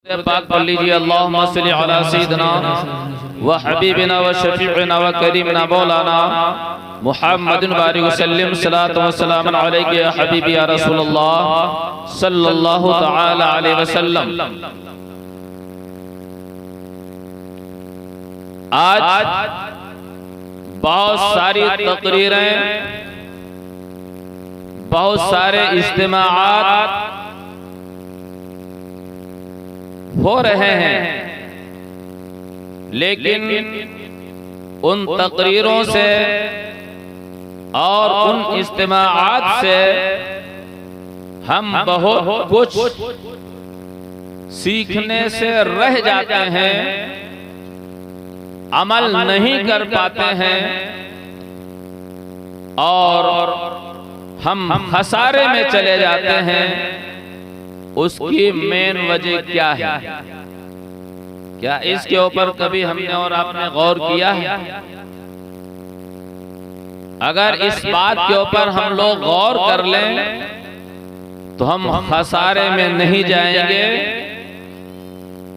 पाक पढ़ लीजिए। अल्लाहुम्मा सल्ली अला सय्यिदिना व हबीबिना व शफीइना व करीमिना मौलाना मुहम्मदिन बारिक वसल्लम सलातु व सलाम अलैका या हबीबी या रसूलुल्लाह सल्लल्लाहु तआला अलैहि वसल्लम। आज बहुत सारी तकरीरें, बहुत सारे इज्तिमाआत हो रहे हैं, लेकिन उन तकरीरों से और उन इज्तिमाआत से हम बहुत कुछ सीखने से रह जाते हैं, अमल नहीं कर पाते हैं और हम खसारे में चले जाते हैं। उसकी मेन वजह क्या है? क्या इसके ऊपर कभी हमने और आपने गौर किया है? अगर इस बात के ऊपर हम लोग गौर कर लें तो हम खसारे में नहीं जाएंगे,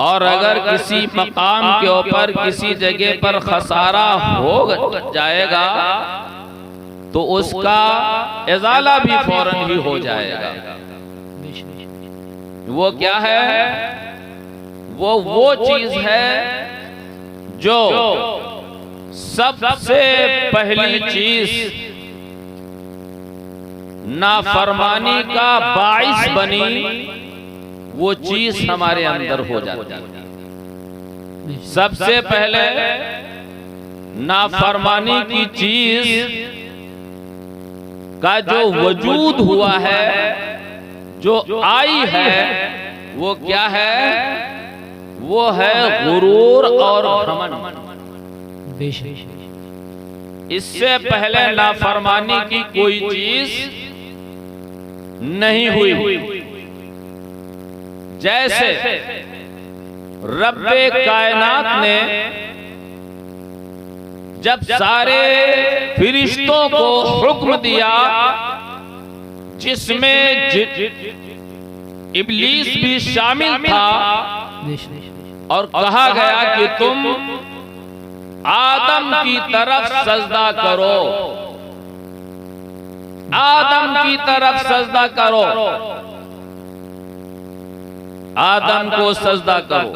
और अगर किसी मकाम के ऊपर किसी जगह पर खसारा हो जाएगा तो उसका इजाला भी फौरन ही हो जाएगा। वो क्या है? वो चीज है जो सबसे पहली चीज नाफरमानी का बाइस बनी, वो चीज हमारे अंदर हो जाती है। सबसे पहले नाफरमानी की चीज का जो वजूद हुआ है, जो आई है, वो क्या है? वो है गुरूर और घमंड। इससे पहले नाफरमानी की कोई चीज नहीं हुई। जैसे रब्बे कायनात ने जब सारे फरिश्तों को हुक्म दिया, जिसमें इब्लीस भी शामिल था, और कहा गया कि तुम आदम की तरफ सजदा करो, आदम की तरफ सजदा करो, आदम को सजदा करो।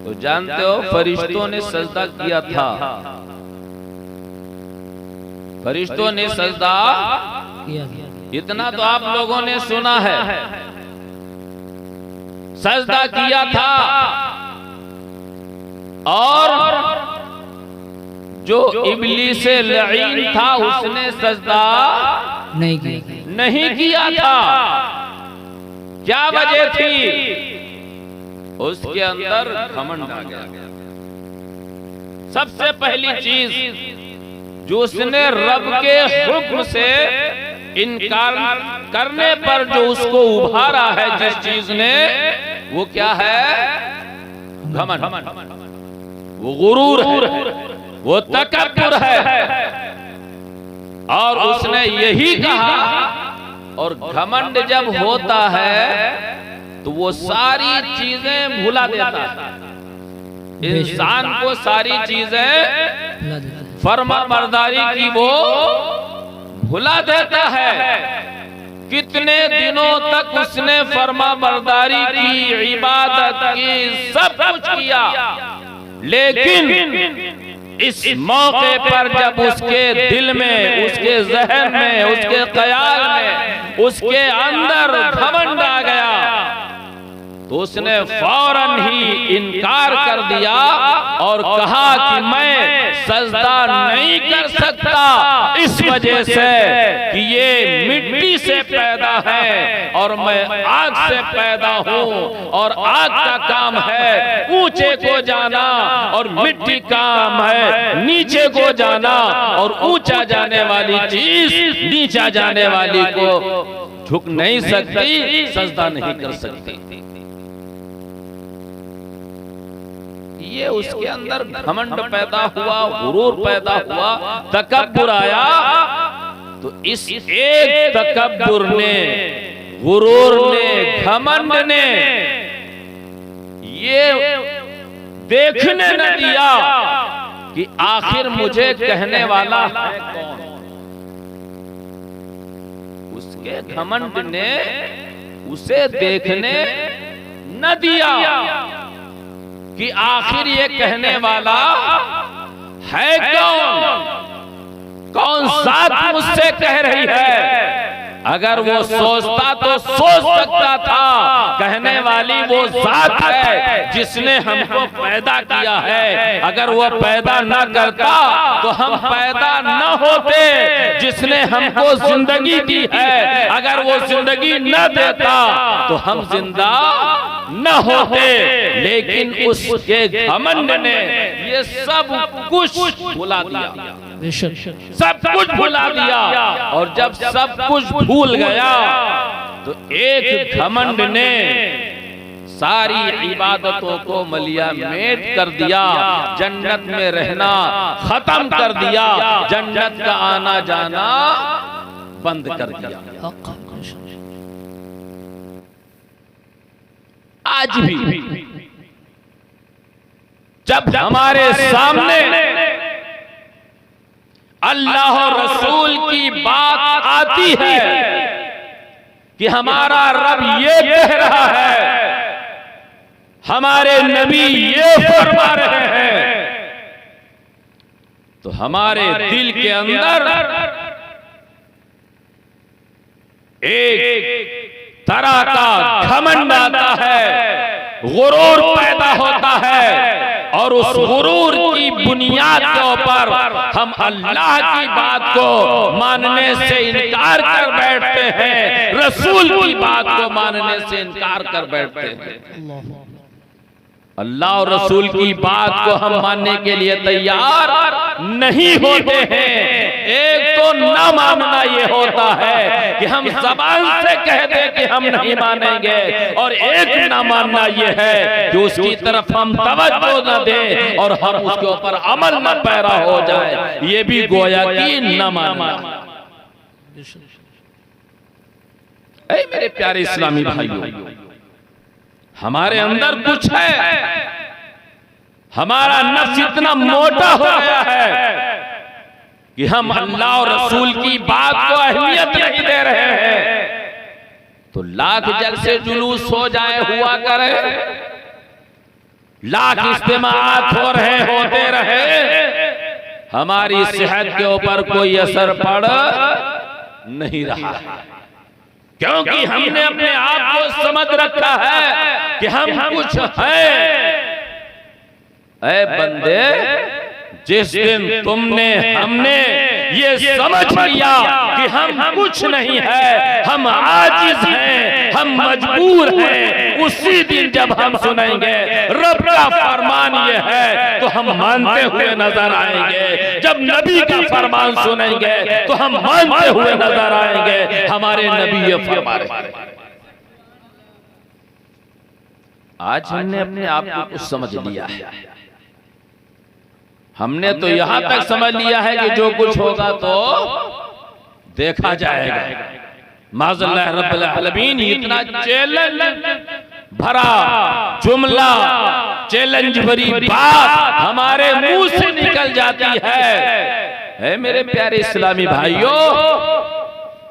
तो जानते हो फरिश्तों ने सजदा किया था, फरिश्तों ने सजदा किया। इतना तो आप लोगों ने सुना है, सजदा किया था। और जो इब्लीस लईन था उसने सजदा नहीं किया था। क्या वजह थी? उसके अंदर घमंड आ गया। सबसे पहली चीज जो उसने रब के हुक्म से इनकार करने पर जो उसको उभारा है जिस चीज ने, वो क्या है? घमंड, वो गुरूर है, वो तकब्बुर है। और उसने यही कहा, और घमंड जब होता है तो वो सारी चीजें भुला देता है। इंसान को सारी चीजें फर्मा बरदारी की वो भुला देता है। कितने दिनों तक उसने फर्मा बरदारी की, इबादत की, सब कुछ किया, लेकिन इस मौके पर जब उसके दिल में, उसके जहन में, उसके ख्याल में, उसके अंदर घमंड आ गया, तो उसने फौरन ही इनकार कर दिया और कहा कि मैं सजदा नहीं कर सकता, इस वजह से कि ये मिट्टी से पैदा है और मैं आग से पैदा हूँ, और आग का काम है ऊंचे को जाना, और मिट्टी काम है नीचे को जाना, और ऊंचा जाने वाली चीज नीचा जाने वाली को झुक नहीं सकती, सजदा नहीं कर सकती। ये उसके अंदर घमंड पैदा हुआ, गुरूर पैदा हुआ, तकब्बुर आया। तो इस एक तकब्बुर ने गुरूर ने, घमंड ने ये देखने न दिया कि आखिर मुझे कहने वाला है कौन। उसके घमंड ने उसे देखने न दिया कि आखिर ये कहने वाला है कौन, कौन साथ मुझसे कह रही है। अगर वो सोचता तो सोच सकता था कहने वाली वो जात है जिसने हमको पैदा किया है। अगर वो पैदा न करता तो हम पैदा न होते। जिसने हमको जिंदगी दी है अगर वो जिंदगी न देता तो हम जिंदा न होते। लेकिन उसके घमंड ने ये सब कुछ भुला दिया, सब कुछ भुला दिया। और जब सब कुछ भूल गया तो एक घमंड ने सारी इबादतों को मलिया मेट कर दिया। जन्नत में रहना खत्म कर दिया, जन्नत का आना जाना बंद कर दिया। आज भी जब हमारे सामने अल्लाह और रसूल की बात आती है कि हमारा रब ये कह रहा है, हमारे नबी ये फरमा रहे हैं, तो हमारे दिल के अंदर एक तरह का घमंड आता है, गुरूर पैदा होता है। और उस गुरूर की बुनियाद के ऊपर हम अल्लाह की बात को मानने से इनकार कर बैठते हैं, रसूल की बात को मानने से इनकार कर बैठते हैं। अल्लाह और रसूल की बात को हम मानने के लिए तैयार नहीं होते हैं। एक तो ना मानना ये होता है कि हम जबान से कह दें कि हम नहीं मानेंगे, और एक ना मानना ये है कि उसकी तरफ हम तवज्जो न दें और हम उसके ऊपर अमल न पैरा हो जाए। ये भी गोया कि न मानना। ऐ मेरे प्यारे इस्लामी भाइयों, हमारे अंदर कुछ है, हमारा नफ्स इतना मोटा हो गया है कि हम अल्लाह और रसूल की बात को अहमियत नहीं दे रहे हैं। तो लाख जलसे जुलूस हो जाए हुआ करे, लाख इज्तिमाअत हो रहे होते रहे, हमारी सेहत के ऊपर कोई असर पड़ नहीं रहा, क्योंकि हमने अपने आप को समझ रखा है कि हम कुछ हैं। ऐ बंदे, जिस दिन तुमने हमने ये समझ लिया कि हम कुछ नहीं है, हम आजिज हैं, हम मजबूर हैं, उसी दिन जब हम सुनेंगे रब का फरमान ये है तो हम मानते हुए नजर आएंगे। जब नबी का फरमान सुनेंगे तो हम मानते हुए नजर आएंगे। हमारे नबी ये फरमा रहे हैं। आज हमने अपने आप को कुछ समझ लिया है। हमने तो यहां तक समझ लिया है कि जो कुछ होगा तो देखा जाएगा। माज़अल्लाह रब्बुल आलमीन इतना चैलेंज भरा जुमला, चैलेंज भरी बात हमारे मुंह से निकल जाती है मेरे प्यारे इस्लामी भाइयों,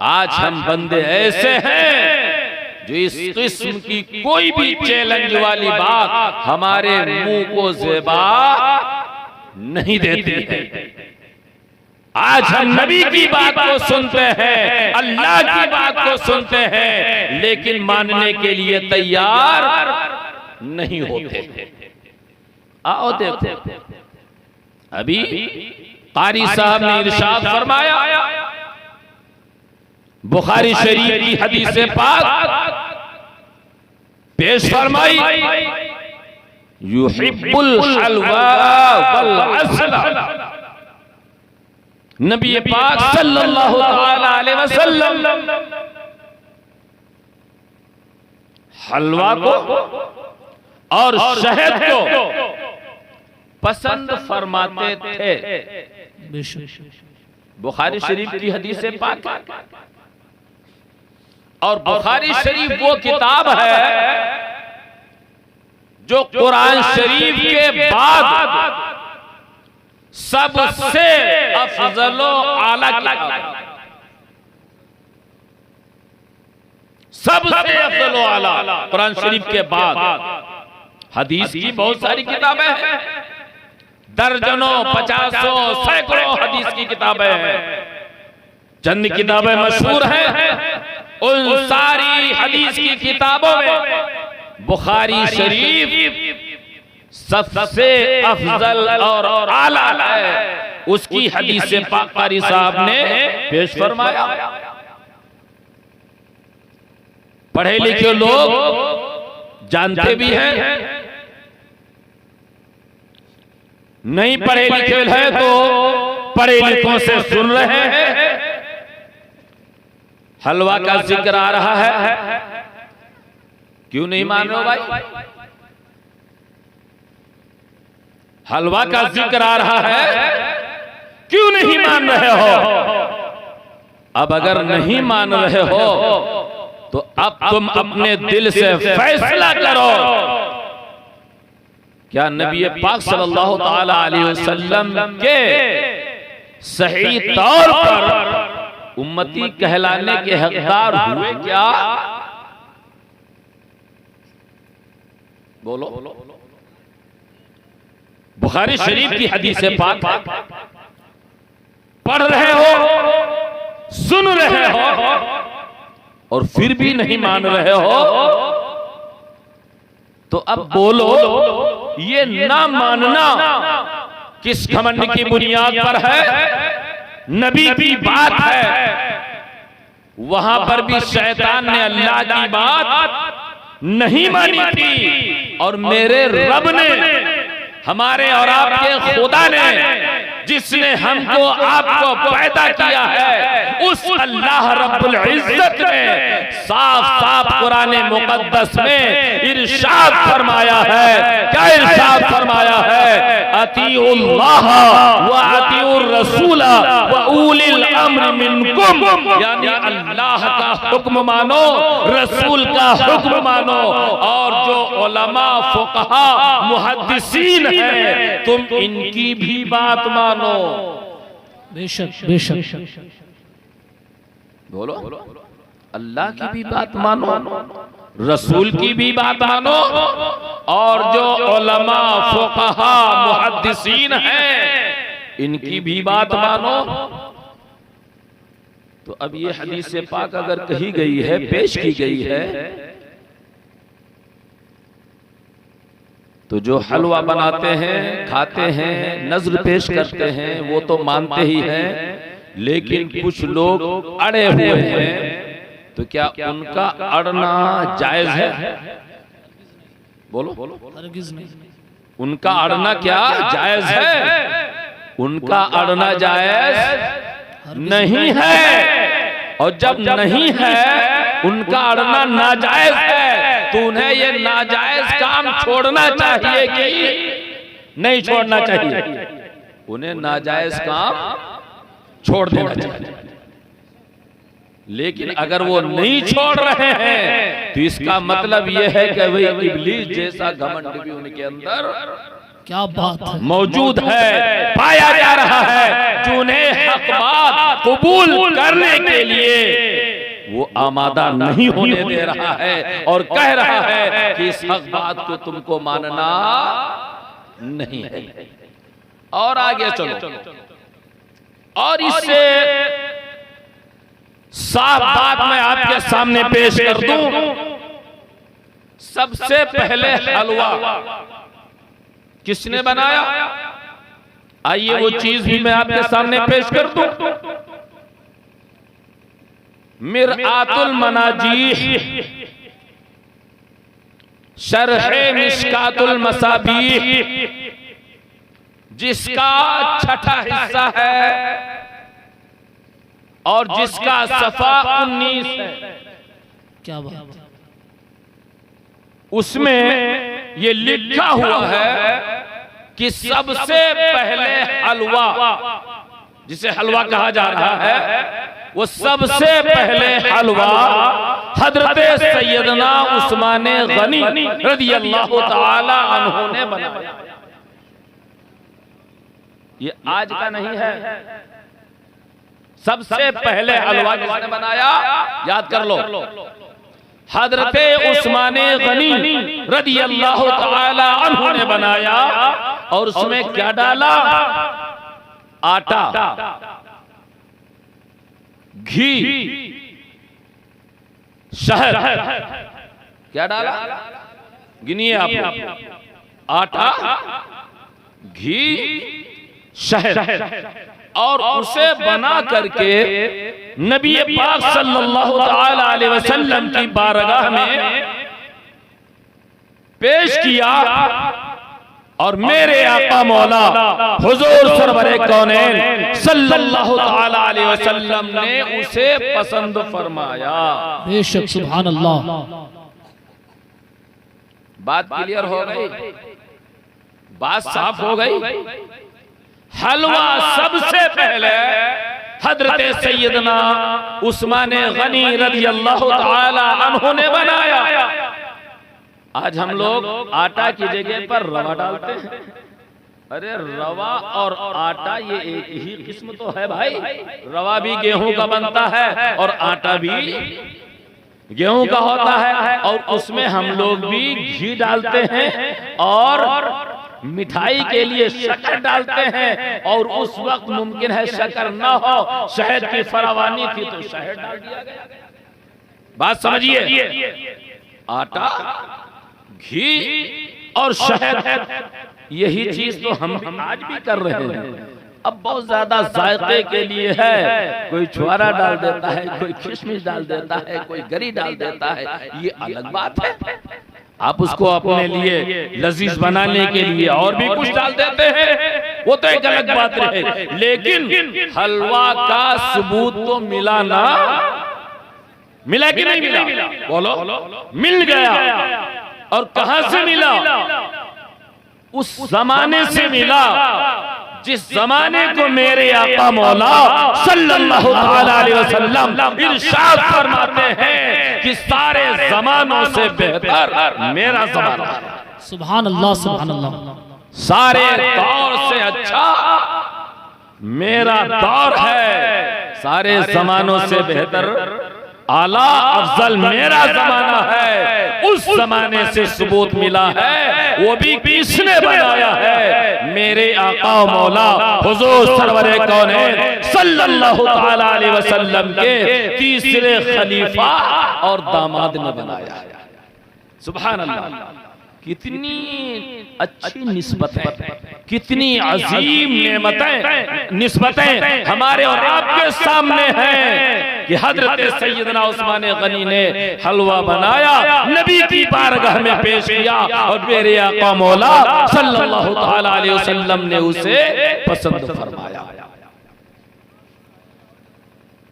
आज हम बंदे ऐसे हैं जो इस किस्म की कोई भी चैलेंज वाली बात हमारे मुंह को ज़ेबा नहीं देती है। आज हम नबी की बात को सुनते हैं, अल्लाह की बात को सुनते हैं, लेकिन मानने के लिए तैयार नहीं होते। आओ देखो, अभी कारी साहब ने इरशाद फरमाया, बुखारी शरीफ की हदीस पाक पेश फरमाई, युहिब्बुल हलवा वल असला। नबी पाक सल्लल्लाहु तआला अलैहि वसल्लम हलवा को और शहद को पसंद फरमाते थे। बुखारी शरीफ की हदीस पाक। और बुखारी शरीफ वो किताब है जो कुरान शरीफ के बाद सबसे अफजल आला किताब है। सबसे अफजल आला कुरान शरीफ के बाद। हदीस की बहुत सारी किताबें हैं, दर्जनों, पचासों, सैकड़ों हदीस की किताबें हैं। चंद किताबें मशहूर हैं, उन सारी हदीस की किताबों में बुखारी शरीफ सबसे अफजल और आला है। उसकी हदीस पाक कारी साहब ने पेश फरमाया। पढ़े लिखे लोग जानते भी हैं, नहीं पढ़े लिखे हैं तो पढ़े लिखों से सुन रहे हैं। हलवा का जिक्र आ रहा है, क्यों नहीं मान रहे हो भाई? हलवा का जिक्र आ रहा है, क्यों नहीं मान रहे हो? अब अगर नहीं मान रहे हो तो अब तुम अपने दिल से फैसला करो, क्या नबी पाक सल्लल्लाहु ताला अलैहि वसल्लम के सही तौर पर उम्मती कहलाने के हकदार हुए क्या? बोलो। बुखारी शरीफ की हदीस पाक पढ़ रहे हो, सुन रहे हो और फिर भी नहीं मान रहे हो, तो अब बोलो ये ना मानना किस घमंड की बुनियाद पर है? नबी की बात है, वहां पर भी शैतान ने अल्लाह की बात नहीं मानी थी, और मेरे रब ने, हमारे और आपके खुदा ने, जिसने हमको आपको पैदा किया है, उस अल्लाह रब्बुल इज्जत ने साफ साफ कुरान मुकद्दस में इरशाद फरमाया है। क्या इरशाद फरमाया है? अतीउल्लाह व अतीउर रसूल व उलिल अम्र मिनकुम, यानी अल्लाह का हुक्म मानो, रसूल का हुक्म मानो, और जो उलमा, फुकहा, मुहद्दिसीन हैं, तुम इनकी भी बात मानो। बेशक बेशक बोलो, अल्लाह की भी बात मानो, रसूल की भी बात मानो, और जो उलमा, फुकहा, मुहद्दिसीन हैं, इनकी भी बात मानो। तो अब ये हदीस पाक अगर कही गई है, पेश की गई है, तो जो हलवा बनाते हैं, खाते हैं, नज़्र पेश करते हैं, वो तो मानते ही हैं, लेकिन कुछ लोग अड़े हुए हैं, तो क्या उनका अड़ना जायज है? बोलो। उनका अड़ना क्या जायज है? उनका अड़ना जायज नहीं है, और जब नहीं है, उनका अड़ना नाजायज है, तो उन्हें ये नाजायज काम छोड़ना चाहिए कि नहीं छोड़ना चाहिए? उन्हें नाजायज काम छोड़ देना चाहिए। लेकिन अगर वो नहीं छोड़ रहे हैं, तो इसका मतलब ये है कि वही इब्लीस जैसा घमंड भी उनके अंदर, क्या बात है, मौजूद है, पाया जा रहा है, जो उन्हें हक बात कबूल करने के लिए वो आमादा नहीं होने दे रहा है, और कह रहा है कि इस हक बात को तुमको मानना नहीं है। और आगे चलो, और इससे साफ बात मैं आपके सामने पेश कर दूं। सबसे पहले हलवा किसने बनाया? आइए वो चीज भी मैं आपके सामने पेश कर दूं। मिरआतुल मनाजीह शरह मिशकातुल मसाबीह, जिसका छठा हिस्सा है और जिसका सफा 19 है, क्या बात, उसमें ये लिखा हुआ है कि सबसे पहले हलवा, जिसे हलवा कहा जा रहा है, वो सबसे पहले हलवा हजरत सैयदना उस्मान गनी रज़ियल्लाहु ताला अन्हु ने बनाया। ये आज का नहीं है, सबसे पहले हलवा किसने बनाया? याद कर लो, हजरत उस्मान गनी रज़ियल्लाहु ताला अन्हु ने बनाया। और उसमें क्या डाला? आटा, घी, शहद। क्या डाला? गिनिए आप। आटा, घी, शहद। और उसे बना करके नबी पाक सल्लल्लाहु ताला अलैहि वसल्लम की बारगाह में पेश किया। और मेरे आका मौला हुजूर सरवरे कौनैन सल्लल्लाहु ताला अलैहि वसल्लम ने उसे पसंद फरमाया। बेशक, सुभान अल्लाह। बात क्लियर हो गई, बात साफ हो गई। हलवा सबसे पहले हजरत सैयदना उस्मान गनी रज़ियल्लाहु ताला अन्हु ने बनाया। आज हम लोग आटा की जगह पर रवा डालते हैं। अरे रवा और आटा ये एक ही किस्म तो है भाई। रवा भी गेहूं का बनता है और आटा भी गेहूं का होता है। और उसमें हम लोग भी घी डालते हैं और मिठाई के लिए शक्कर डालते हैं। और उस वक्त मुमकिन है शक्कर ना हो, शहद की फरावानी थी तो शहद डाल दिया गया। बात समझिए, आटा, घी और शहद, यही चीज तो हम आज भी कर रहे हैं। अब बहुत ज्यादा जायके के लिए है, कोई छुआरा डाल देता है, कोई किशमिश डाल देता है, कोई गरी डाल देता है, ये अलग बात है। आप उसको अपने लिए लजीज बनाने के लिए और भी कुछ डाल देते हैं, वो तो एक अलग बात रहे। लेकिन हलवा का सबूत तो मिला ना, मिला कि नहीं मिला? बोलो, मिल गया। और कहां से मिला? उस जमाने से मिला जिस जमाने को मेरे आका मौला सल्लल्लाहु अलैहि वसल्लम इरशाद फरमाते हैं कि सारे जमानों से बेहतर मेरा जमाना है। सुभान अल्लाह, सुभान अल्लाह। सारे दौर से अच्छा मेरा दौर है, सारे जमानों से बेहतर आला अफजल मेरा जमाना है। उस जमाने से सबूत मिला है, वो भी किसने बनाया है? मेरे आका मौला हुजूर सरवरे कौनैन सल्लल्लाहु ताला अलैहि वसल्लम के तीसरे खलीफा और दामाद ने बनाया है। सुभान अल्लाह। कितनी अच्छी निस्बतें, कितनी अजीम निस्बतें हमारे और आपके सामने हैं कि हजरत सैयदना उस्मान गनी ने हलवा बनाया, नबी की बारगाह में पेश किया और मेरे आका मौला सल्लल्लाहु ताला अलैहि वसल्लम ने उसे पसंद फरमाया।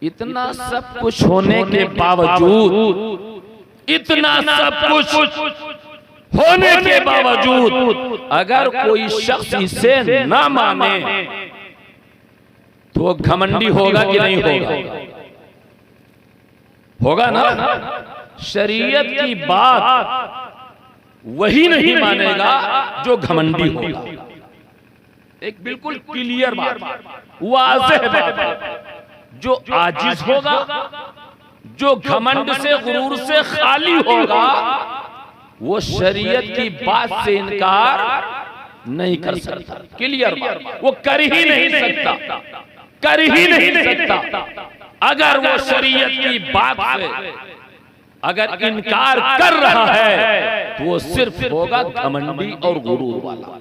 इतना सब कुछ होने के बावजूद, इतना सब कुछ होने के बावजूद अगर कोई शख्स इसे ना माने तो घमंडी होगा कि नहीं होगा? होगा ना। शरीयत की बात वही नहीं मानेगा जो घमंडी होगा। एक बिल्कुल क्लियर बात, वाज़ेह बात। जो आजिज होगा, जो घमंड से गुरूर से खाली होगा, वो शरीयत की बात से इनकार नहीं कर सकता। क्लियर बात, वो कर ही नहीं सकता, कर ही नहीं सकता। अगर वो शरीयत की बात से अगर इनकार कर रहा है तो वो सिर्फ होगा घमंडी और गुरूर वाला।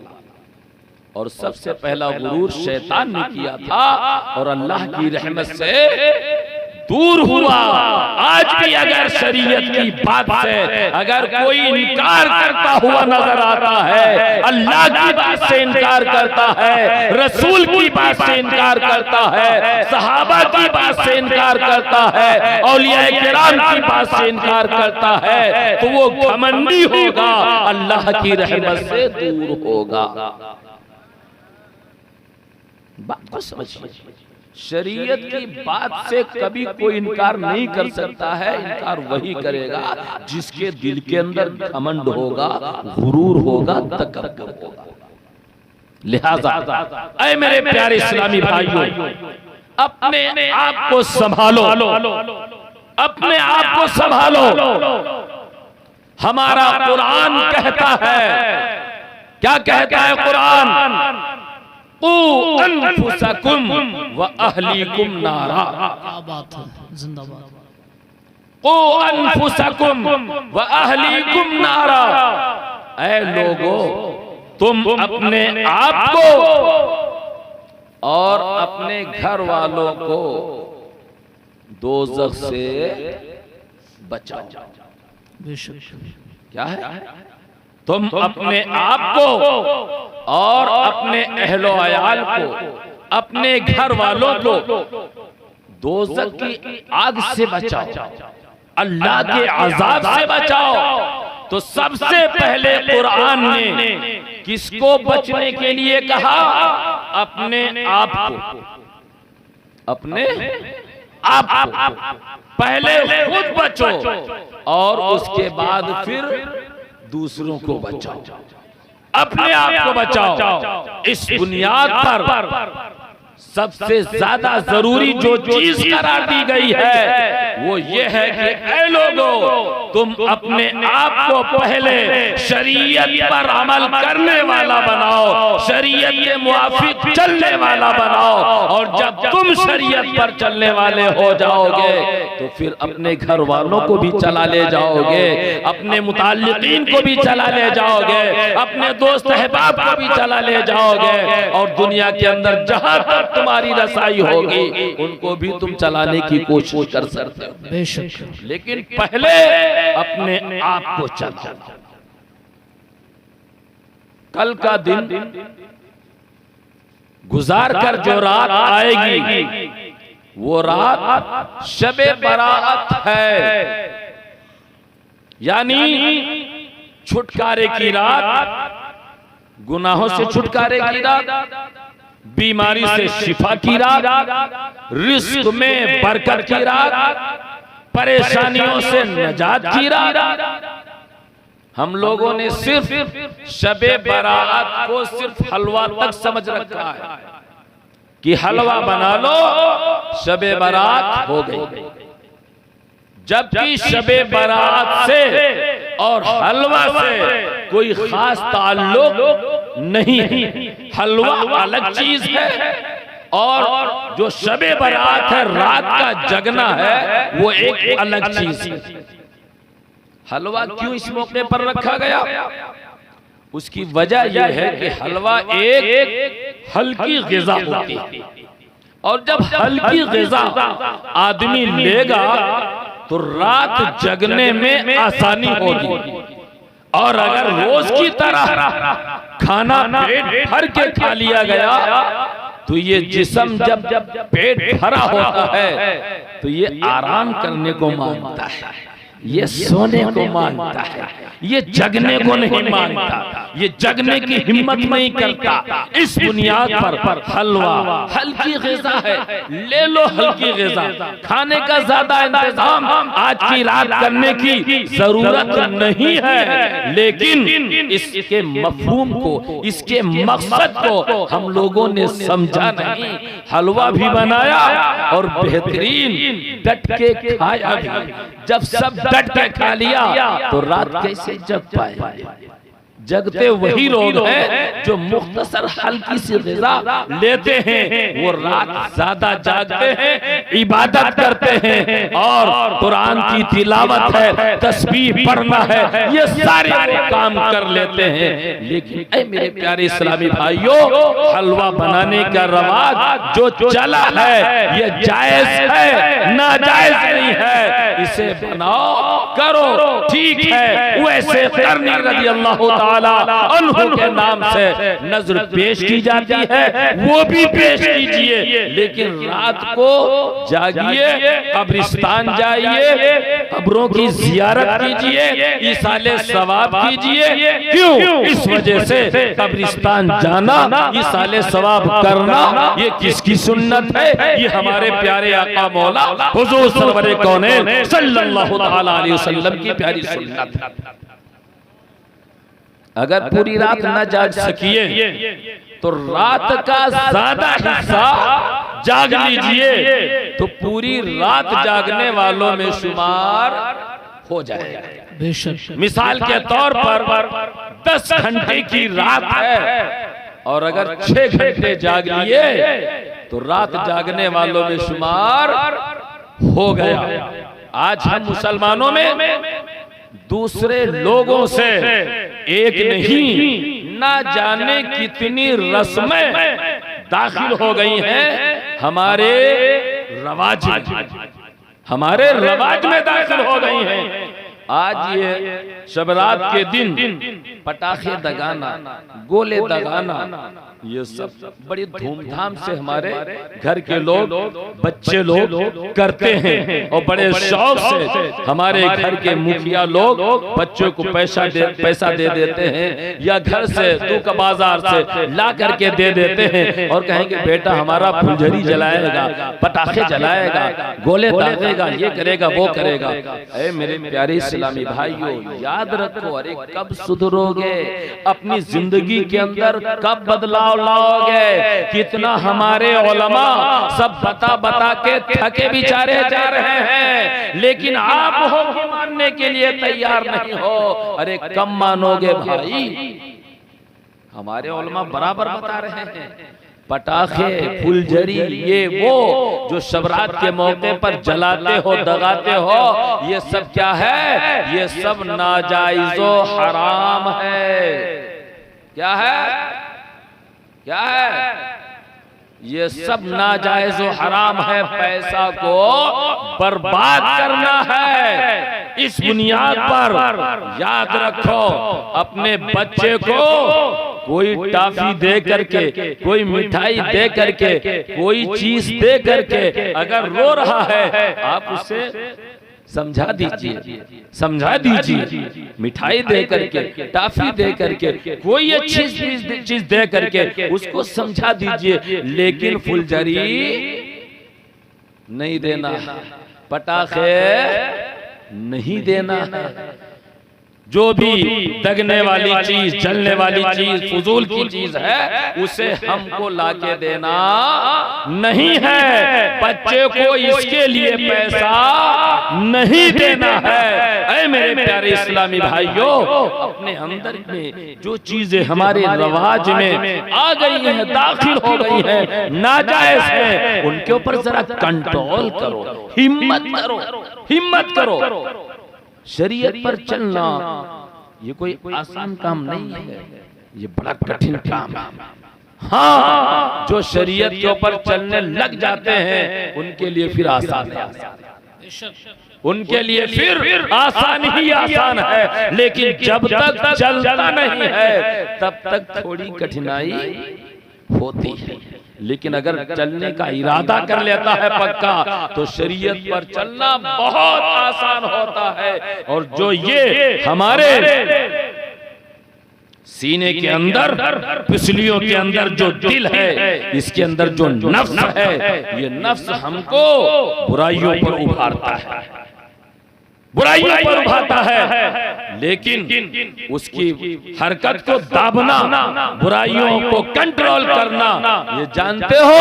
और सबसे पहला गुरूर शैतान ने किया था और अल्लाह की रहमत से दूर हुआ। आज भी अगर शरीयत की बात से अगर कोई इनकार करता हुआ नजर आता है, अल्लाह की बात से इनकार करता है, रसूल की बात से इनकार करता है, सहाबा की बात से इनकार करता है, औलिया किराम की बात से इनकार करता है, तो वो घमंडी होगा, अल्लाह की रहमत से दूर होगा। बात को समझिए। शरीयत की बात से कभी कोई इनकार नहीं कर सकता है। इनकार वही करेगा जिसके दिल के अंदर घमंड होगा, गुरूर होगा, तकब्बुर होगा। लिहाजा ऐ मेरे प्यारे इस्लामी भाइयों, अपने आप को संभालो, अपने आप को संभालो। हमारा कुरान कहता है, क्या कहता है कुरान? क़ू अनफुसकुम व अहलीकुम नारा। क्या बात है, जिंदाबाद। क़ू अनफुसकुम व अहलीकुम नारा। ऐ लोगो, तुम अपने आप को और अपने घर वालों को दोज़ख से बचाओ। बेशक। क्या है? तुम अपने आप को और अपने अहलो अयाल को, अपने घर वालों को दोज़ख की आग से बचाओ, अल्लाह के अज़ाब से बचाओ। तो सबसे पहले कुरान ने किसको बचने के लिए कहा? अपने आप को, अपने आप को पहले खुद बचो और उसके बाद फिर दूसरों को बचाओ। अपने आप को बचाओ। इस बुनियाद पर सबसे ज्यादा जरूरी जो चीज करार दी गई है वो ये है कि ऐ लोगों, तुम अपने आप को पहले शरीयत पर अमल करने वाला बनाओ, शरीयत के मुआफिक चलने वाला बनाओ। और जब तुम शरीयत पर चलने वाले हो जाओगे तो फिर अपने घर वालों को भी चला ले जाओगे, अपने मुताल्लिकीन को भी चला ले जाओगे, अपने दोस्त अहबाब को भी चला ले जाओगे। और दुनिया के अंदर जहां तक तुम्हारी रसाई होगी उनको भी तुम चलाने की कोशिश कर सकते हो। बेशक। लेकिन पहले अपने आप को चलाओ। कल का दिन गुजार कर जो रात आएगी वो रात शबे बरात है, यानी छुटकारे की रात, गुनाहों से छुटकारे की रात, बीमारी से शिफा की रात, रिस्क में बरकत की रात, परेशानियों से नजात की रात। हम लोगों ने सिर्फ शबे बरात को सिर्फ हलवा तक समझ रखा है कि हलवा बना लो शबे बरात हो गई, जबकि शबे बरात से और हलवा से कोई खास ताल्लुक नहीं है। हलवा अलग चीज है और जो शबे बरात है, रात का जगना है, वो एक अलग चीज है। हलवा क्यों इस मौके पर रखा गया? उसकी वजह यह है कि हलवा एक हल्की ग़िज़ा होती है और जब हल्की ग़िज़ा आदमी लेगा तो रात जगने में आसानी होगी। और अगर रोज की तरह खाना पेट भर के खा लिया गया तो ये जिस्म जब पेट भरा होता है तो ये आराम करने को मांगता है, ये सोने को मांगता है, ये जगने को नहीं मांगता, ये जगने की हिम्मत नहीं करता। इस बुनियाद पर हलवा हल्की ग़िज़ा है, ले लो हल्की ग़िज़ा। खाने का ज्यादा इंतजाम आज की रात करने की जरूरत नहीं है, लेकिन इसके मफ़हूम को, इसके मकसद को हम लोगों ने समझा नहीं। हलवा भी बनाया और बेहतरीन डट के खाया भी। जब सब डट के खा लिया तो रात कैसे जग पाए? जगते वही लोग हैं जो मुख्तसर हल्की सी ग़िज़ा लेते हैं, वो रात ज्यादा जागते हैं, इबादत करते हैं और कुरान की तिलावत है, तस्बीह पढ़ना है, ये सारे वो काम कर लेते हैं। लेकिन ऐ मेरे प्यारे इस्लामी भाइयों, हलवा बनाने का रवाज जो चला है ये जायज है, नाजायज नहीं है। इसे बनाओ करो, ठीक है। वैसे करनी रज़ी अल्लाह ताला अन्हु के नाम से नजर पेश की जाती है, वो भी पेश कीजिए, लेकिन रात को जागिए, कब्रिस्तान जाइए, कब्रों की जियारत कीजिए, इसाले सवाब कीजिए। क्यों? इस वजह से कब्रिस्तान जाना, इसाले सवाब करना, ये किसकी सुन्नत है? ये हमारे प्यारे आका मौला हुजूर सरवरे कौनैन सल्लल्लाहु तआला अलैहि वसल्लम की प्यारी सुन्नत है। अगर पूरी रात न जाग सकिए तो रात का ज्यादा हिस्सा जाग लीजिए, तो पूरी रात जागने वालों में शुमार हो जाएगा। बेशक। मिसाल के तौर पर 10 घंटे की रात है और अगर 6 घंटे जाग लिए तो रात जागने वालों में शुमार हो गया। आज हम मुसलमानों में दूसरे लोगों से एक नहीं, ना जाने कितनी रस्में दाखिल हो गई हैं हमारे रवाज में दाखिल हो गई हैं। आज ये शबरात के दिन पटाखे दगाना, गोले दगाना, ये सब बड़ी धूमधाम से हमारे घर के लोग, बच्चे लोग करते हैं और बड़े शौक से हमारे घर के मुखिया लोग बच्चों को पैसा दे देते हैं या घर से दूका बाजार से ला करके दे देते हैं और कहेंगे बेटा हमारा फुलझड़ी जलाएगा, पटाखे जलाएगा, गोले दागेगा, ये करेगा वो करेगा। अरे मेरे प्यारे इस्लामी भाइयों, याद रखो, अरे कब सुधरोगे? अपनी जिंदगी के अंदर कब बदलाव लाओगे? कितना हमारे उलमा सब बता के थके बिचारे जा रहे हैं, लेकिन आप हो कि मानने के लिए तैयार नहीं हो। अरे कब मानोगे भाई? हमारे उलमा बराबर बता रहे हैं, पटाखे, फुलझड़ी, ये वो जो शबरात के मौके पर जलाते हो, दगाते हो, ये सब क्या है? ये सब नाजायज़ो हराम है। क्या है? क्या है? ये सब नाजायज़ व हराम है। पैसा को बर्बाद करना है। इस बुनियाद पर याद रखो, अपने बच्चे को कोई टॉफी दे करके, कोई मिठाई दे करके, कोई चीज दे करके अगर रो रहा है, आप उसे समझा दीजिए, मिठाई दे करके, टॉफी दे करके, कोई अच्छी चीज दे करके उसको समझा दीजिए, लेकिन फुलझड़ी नहीं देना, पटाखे नहीं देना है। जो भी दगने वाली चीज, जलने वाली चीज, फजूल की चीज है, उसे हमको लाके देना नहीं है। बच्चे को इसके लिए पैसा नहीं देना है। ऐ मेरे प्यारे इस्लामी भाइयों, अपने अंदर में जो चीजें हमारे रवाज में आ गई हैं, दाखिल हो गई हैं, नाजायज हैं, उनके ऊपर जरा कंट्रोल करो, हिम्मत करो। शरीयत पर चलना ये कोई आसान काम नहीं है, ये बड़ा कठिन काम है। हाँ, जो शरीयत के ऊपर चलने लग जाते हैं उनके लिए फिर आसान है, उनके लिए फिर आसान ही आसान है। लेकिन जब तक चलता नहीं है तब तक थोड़ी कठिनाई होती है। लेकिन अगर चलने का इरादा कर लेता है पक्का, तो शरीयत पर चलना बहुत आसान होता है। और जो ये हमारे सीने के अंदर, पिछलियों के अंदर जो दिल है, इसके अंदर जो नफ्स है, ये नफ्स हमको बुराइयों पर उभारता है, बुराइयों पर उभारता है। लेकिन उसकी हरकत को दाबना, बुराइयों को कंट्रोल करना, ये जानते हो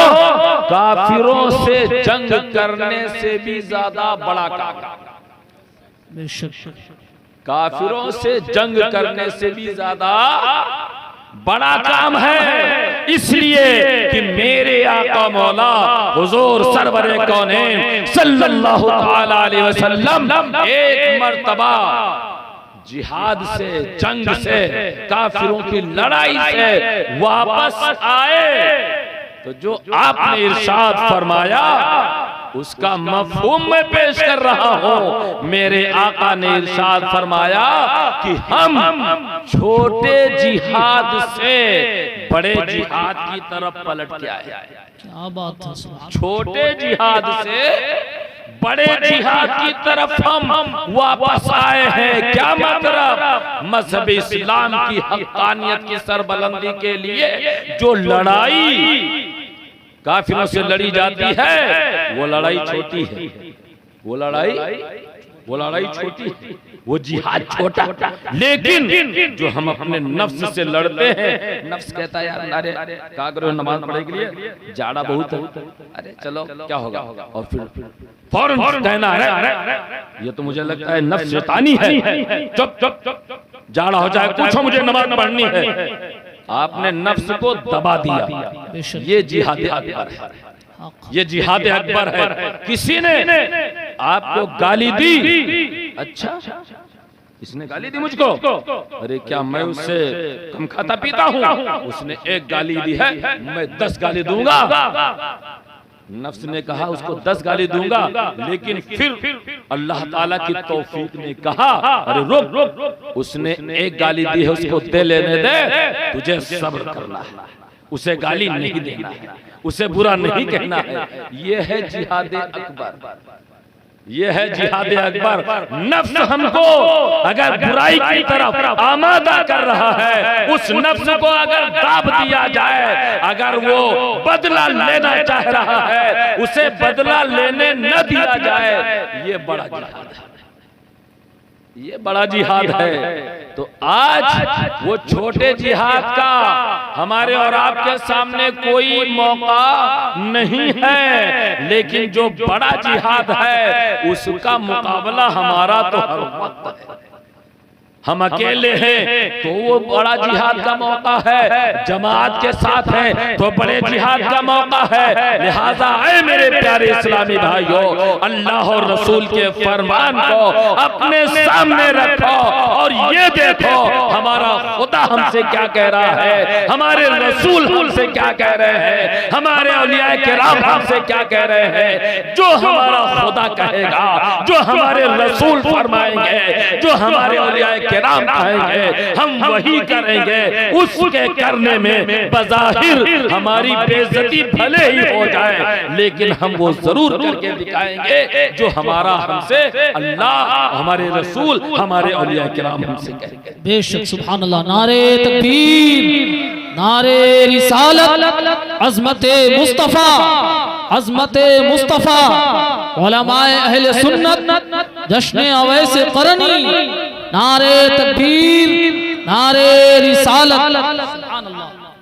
काफिरों से जंग करने से भी ज्यादा बड़ा काम, काफिरों से जंग करने से भी ज्यादा बड़ा काम है। इसलिए कि मेरे आका मौला हुजूर सरवरे कौनैन सल्लल्लाहु तआला अलैहि वसल्लम एक मर्तबा जिहाद से, जंग से, काफिरों की लड़ाई से वापस आए, तो जो आपने इरशाद फरमाया उसका मफहूम मैं पेश कर रहा हूं। मेरे आका ने इरशाद फरमाया कि हम छोटे जिहाद से बड़े जिहाद की तरफ पलट के आए। क्या बात है, सुभान। छोटे जिहाद से बड़े जिहाद की तरफ हम वापस आए हैं। क्या मतलब? मजहब इस्लाम की हक्कानियत की सरबलंदी के लिए जो लड़ाई काफिरों से लड़ी जाती है, वो लड़ाई छोटी है। वो लड़ाई छोटी है, वो जिहाद छोटा। लेकिन जो हम अपने नफ्स से लड़ते हैं, नफ्स कहता है यार अरे क्या करो नमाज पढ़ने के लिए, जाड़ा बहुत है, अरे चलो क्या होगा, और फिर फौरन कहना है ये तो मुझे लगता है नफ्स शैतानी है, चुप जाड़ा हो जाए, पूछो मुझे नमाज पढ़नी है। आपने नफ्स को दबा दिया। ये जिहाद अकबर है, ये जिहाद अकबर है। किसी ने आपको गाली दी, अच्छा इसने गाली दी मुझको, अरे क्या मैं उससे कम खाता पीता हूँ? उसने एक गाली दी है, मैं 10 गाली दूंगा। नफ्स ने कहा उसको 10 गाली दूंगा, लेकिन फिर अल्लाह ताला की तौफीक ने कहा अरे रुक, उसने एक गाली दी है, उसको दे लेने दे, तुझे सब्र करना है, उसे गाली नहीं देना है, उसे बुरा नहीं कहना है। ये है जिहाद अकबर, ये है जिहाद अकबर। नफ्स हमको अगर बुराई की तरफ आमादा कर रहा है, उस नफ्स को अगर दाब दिया जाए, अगर वो बदला लेना चाह रहा है, उसे बदला लेने न दिया जाए, ये बड़ा जिहाद है, ये बड़ा जिहाद है। तो आज वो छोटे जिहाद का हमारे और आपके सामने कोई मौका नहीं है, लेकिन जो बड़ा जिहाद है उसका मुकाबला हमारा तो हर वक्त है। हम अकेले हैं तो वो बड़ा जिहाद का मौका है, जमात के साथ हैं तो बड़े जिहाद का मौका है। लिहाजा ऐ मेरे प्यारे इस्लामी भाइयों, अल्लाह और रसूल के फरमान को अपने सामने रखो और ये देखो हमारा खुदा हमसे क्या कह रहा है, हमारे रसूल हमसे क्या कह रहे हैं, हमारे औलिया किराम हमसे क्या कह रहे हैं। जो हमारा खुदा कहेगा, जो हमारे रसूल फरमाएंगे, जो हमारे औलिया किराम कहेंगे, हम वही करेंगे। उसके करने में बज़ाहिर हमारी बेइज्जती भले ही हो जाए, लेकिन हम वो जरूर करके दिखाएंगे जो हमारा हमसे अल्लाह, हमारे रसूल, हमारे औलिया किराम हमसे कहेंगे। बेशक सुभान अल्लाह। नारे तकबीर, नारे रिसालत, अज़मते मुस्तफा, अज़मते मुस्तफा, उलमाए अहले सुन्नत, जश्न अवैसे करनी, नारे तकबीर, नारे रिसालत।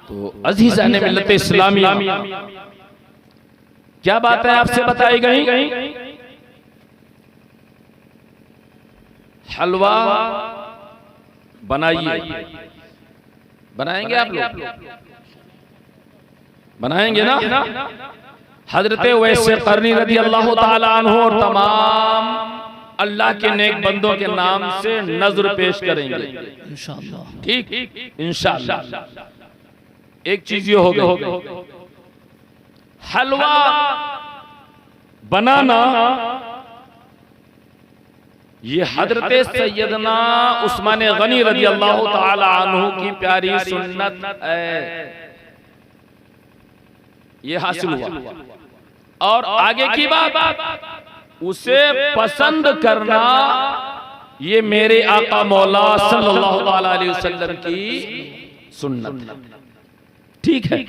तो अज़ीज़ाने मिल्लत इस्लामिया, क्या बातें आपसे बताई गई? हलवा बनाइए, बनाएंगे आप लोग? बनाएंगे ना? हजरत वैसे करनी रज़ी अल्लाह ताला अन्हु और तमाम अल्लाह के नेक बंदों के नाम से नजर पेश करेंगे इंशाअल्लाह। ठीक, इंशाअल्लाह। एक चीज ये हो गई, हलवा बनाना ये हजरत सैयदना उस्मान गनी रज़ी अल्लाह ताला अन्हु की प्यारी सुन्नत है, ये हासिल हुआ। और आगे की बात, उसे पसंद करना ये मेरे आका मौला सल्लल्लाहु अलैहि वसल्लम की सुन्नत, ठीक है।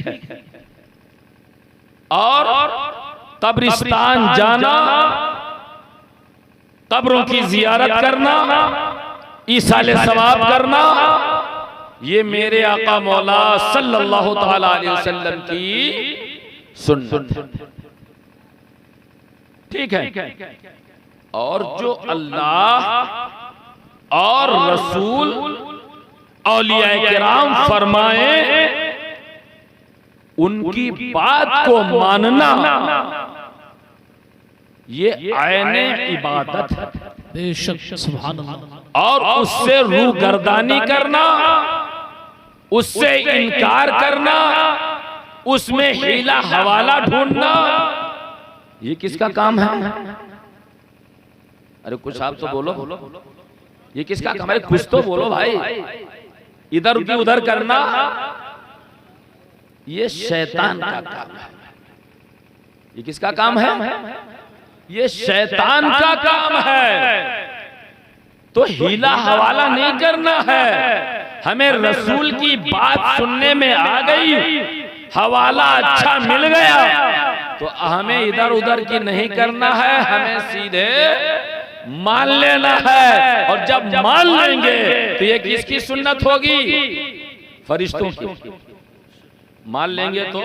और कब्रिस्तान जाना, कब्रों की जियारत करना, ईसाले सवाब करना, ये मेरे आका मौला सल्लल्लाहु अलैहि वसल्लम की सुन्नत, ठीक है। और जो अल्लाह और रसूल औलिया किराम फरमाए, उनकी बात को मानना ये आईने इबादत है। बेशक सुभान अल्लाह। और उससे रूगर्दानी करना, उससे इनकार करना, उसमें हीला हवाला ढूंढना, ये किसका काम है? अरे कुछ आप तो बोलो, ये किसका काम है? कुछ तो बोलो भाई। इधर की उधर करना ये शैतान का काम है। ये किसका काम है? ये शैतान का काम है। तो हीला हवाला नहीं करना है। हमें रसूल की बात सुनने में आ गई, हवाला अच्छा मिल गया, तो हमें इधर उधर की नहीं करना है, हमें सीधे मान लेना है। और जब मान लेंगे तो ये किसकी सुन्नत होगी? फरिश्तों की। मान लेंगे तो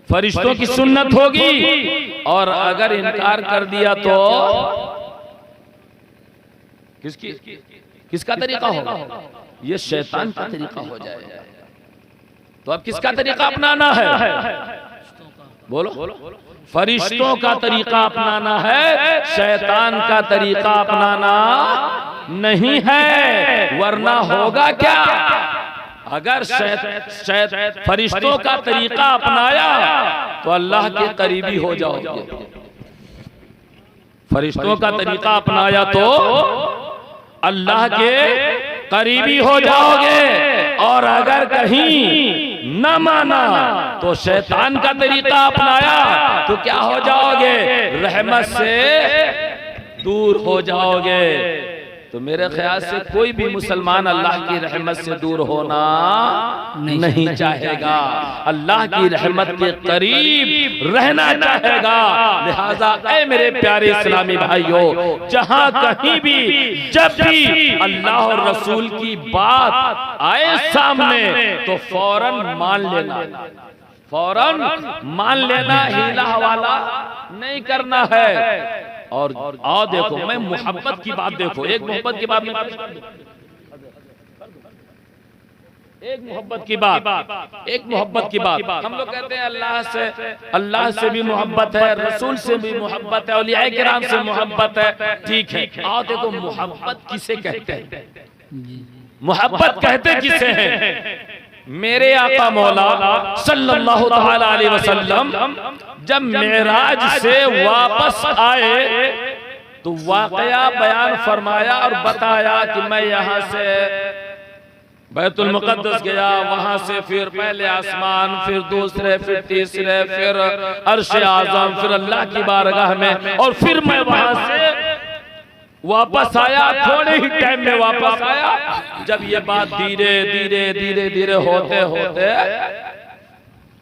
फरिश्तों की सुन्नत होगी। और अगर इनकार कर दिया तो किसका तरीका होगा? ये शैतान का तरीका हो जाएगा। तो अब किसका तरीका अपनाना है? बोलो। फरिश्तों का तरीका अपनाना है, शैतान का तरीका अपनाना नहीं है। वरना होगा क्या? अगर फरिश्तों का तरीका अपनाया तो अल्लाह के करीबी हो जाओगे। फरिश्तों का तरीका अपनाया तो अल्लाह के करीबी हो जाओगे। और अगर कहीं न माना तो शैतान का तरीका अपनाया तो क्या हो जाओगे? रहमत से दूर हो जाओगे। तो मेरे ख्याल से कोई भी मुसलमान अल्लाह की रहमत से दूर होना नहीं चाहेगा, अल्लाह की रहमत के करीब रहना चाहेगा। लिहाजा ऐ मेरे प्यारे इस्लामी भाइयों, जहां कहीं भी जब भी अल्लाह और रसूल की बात आए सामने तो फौरन मान लेना, फौरन मान लेना, हीला हवाला नहीं करना है। और आओ देखो, मैं मोहब्बत की बात देखो, एक मोहब्बत की बात, एक मोहब्बत की बात, एक मोहब्बत की बात। हम लोग कहते हैं अल्लाह से भी मोहब्बत है, रसूल से भी मोहब्बत है, औलिया किराम से मोहब्बत है। ठीक है, आओ देखो मोहब्बत किसे कहते हैं? मोहब्बत कहते किसे हैं? मेरे आका मौला सल्लल्लाहु तआला अलैहि वसल्लम जब मेराज से वापस आए तो वाकया बयान फरमाया और बताया कि मैं यहाँ से बैतुल मुक़द्दस गया, वहां से फिर पहले आसमान, फिर दूसरे, फिर तीसरे, फिर अर्श आज़म, फिर अल्लाह की बारगाह में, और फिर मैं वहां से वापस आया। थोड़े ही टाइम में वापस आया। जब ये बात धीरे धीरे धीरे धीरे होते होते